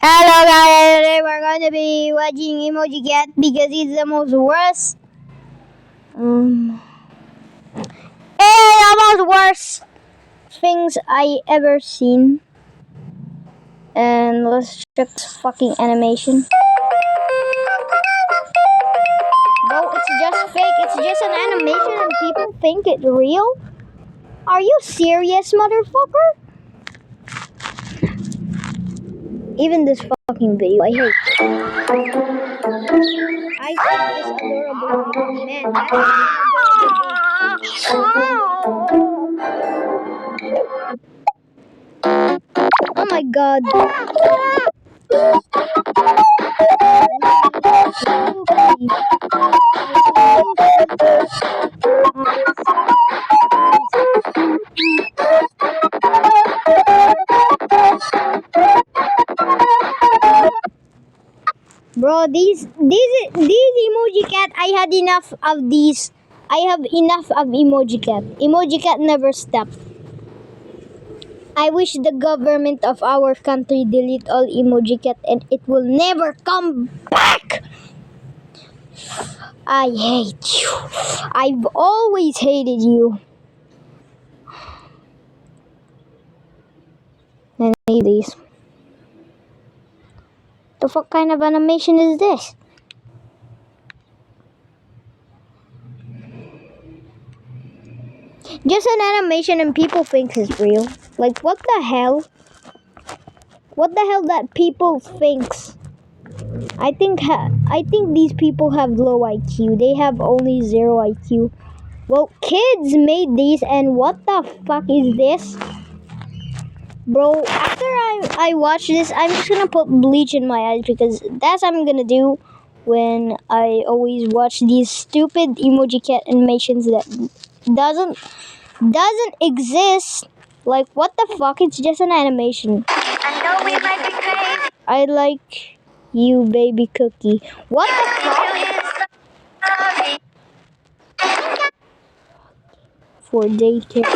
Hello guys, today we're going to be watching Emoji Cat because it's the most worst. The most worst things I ever seen. And let's check this fucking animation. No, it's just fake. It's just an animation and people think it's real. Are you serious, motherfucker? Even this fucking video, I hate. I think this adorable video. Man, that's oh my god. Bro, these emoji cat, I had enough of these. I have enough of emoji cat. Emoji cat never stopped. I wish the government of our country delete all emoji cat and it will never come back. I hate you. I've always hated you. And these. The fuck kind of animation is this? Just an animation and people think it's real. Like what the hell? What the hell that people thinks? I think these people have low IQ. They have only 0 IQ. Well, kids made these and what the fuck is this? Bro, after I watch this, I'm just gonna put bleach in my eyes because that's what I'm gonna do when I always watch these stupid emoji cat animations that doesn't exist. Like what the fuck? It's just an animation. I know we might be crazy. I like you, baby cookie. What the fuck? For daycare.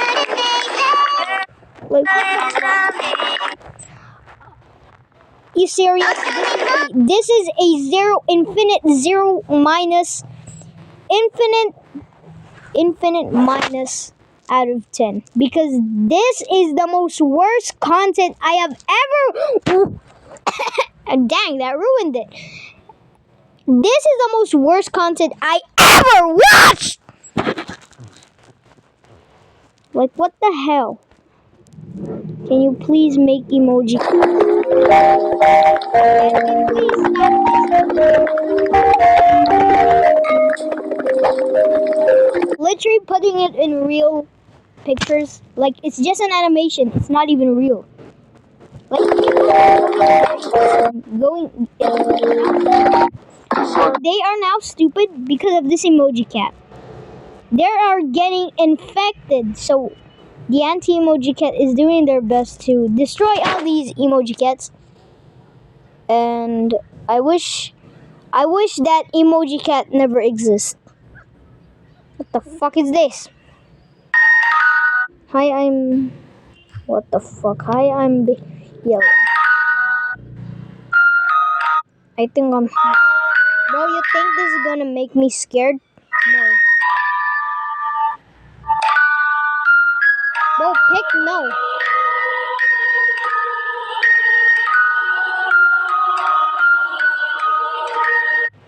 Like, what the fuck? You serious? This is a zero, infinite zero minus, infinite minus out of 10 because this is the most worst content I have ever. Dang, that ruined it. This is the most worst content I ever watched. Like what the hell? Can you please make emoji? Can you please stop? Literally putting it in real pictures. Like it's just an animation. It's not even real. Like going. They are now stupid because of this emoji cat. They are getting infected. So the anti-emoji cat is doing their best to destroy all these emoji cats. And I wish that emoji cat never exists. What the fuck is this? Hi, I'm... What the fuck? Hi, I'm yellow. I think I'm... Bro, you think this is gonna make me scared? No. Bro, pick no.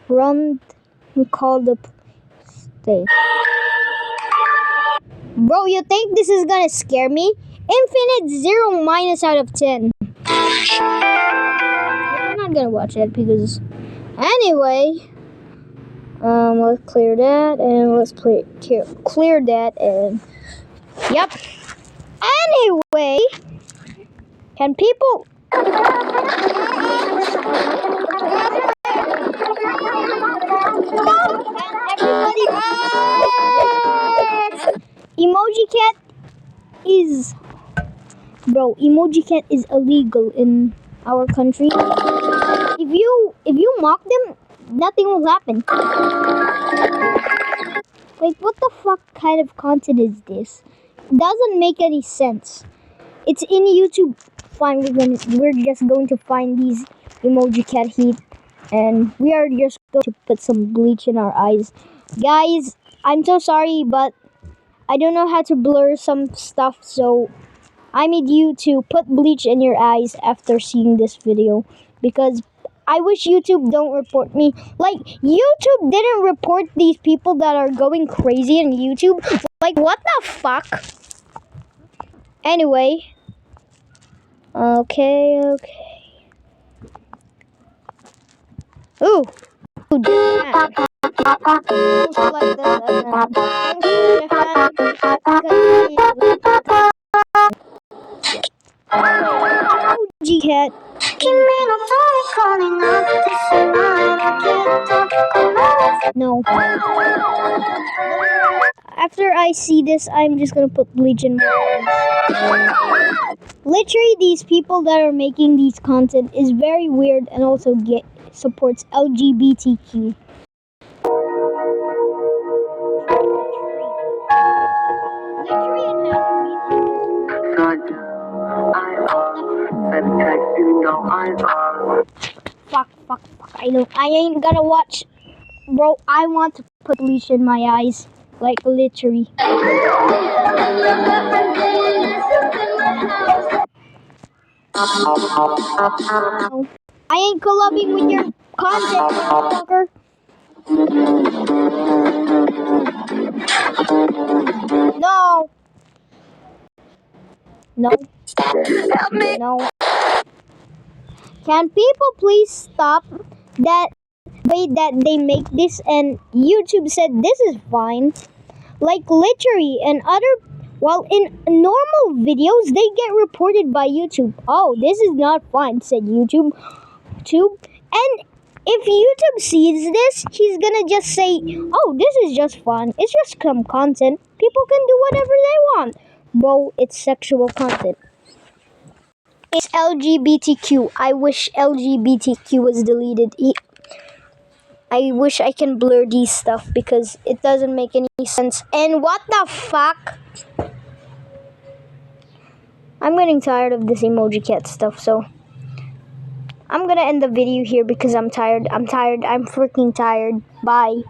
Run and call the police. Bro, you think this is gonna scare me? Infinite 0 minus out of 10. I'm not gonna watch it because... Anyway, let's clear that and let's clear that and... Yep. Anyway, can people... Emoji cat is... Bro, emoji cat is illegal in our country. If you mock them, nothing will happen. Like, what the fuck kind of content is this? It doesn't make any sense. It's in YouTube. Fine, we're just going to find these emoji cat heat, and we are just going to put some bleach in our eyes. Guys, I'm so sorry, but I don't know how to blur some stuff, so I need you to put bleach in your eyes after seeing this video, because I wish YouTube don't report me. Like, YouTube didn't report these people that are going crazy on YouTube. Like, what the fuck? Anyway, okay. Ooh, Japan. Also like this, and thanks to Japan because he emoji cat. No. After I see this, I'm just gonna put bleach in my eyes. Literally, these people that are making these content is very weird and also supports LGBTQ. Literally, in Halloween, fuck. I ain't gonna watch, bro. I want to put bleach in my eyes, like literally. No. I ain't collabing with your content, motherfucker. No. No. Can people please stop that way that they make this? And YouTube said this is fine. Like literally, and other. Well, in normal videos, they get reported by YouTube. Oh, this is not fun, said YouTube. And if YouTube sees this, he's gonna just say, oh, this is just fun. It's just some content. People can do whatever they want. Bro, it's sexual content. It's LGBTQ. I wish LGBTQ was deleted. I wish I can blur these stuff because it doesn't make any sense. And what the fuck? I'm getting tired of this emoji cat stuff, so I'm gonna end the video here because I'm tired. I'm freaking tired. Bye.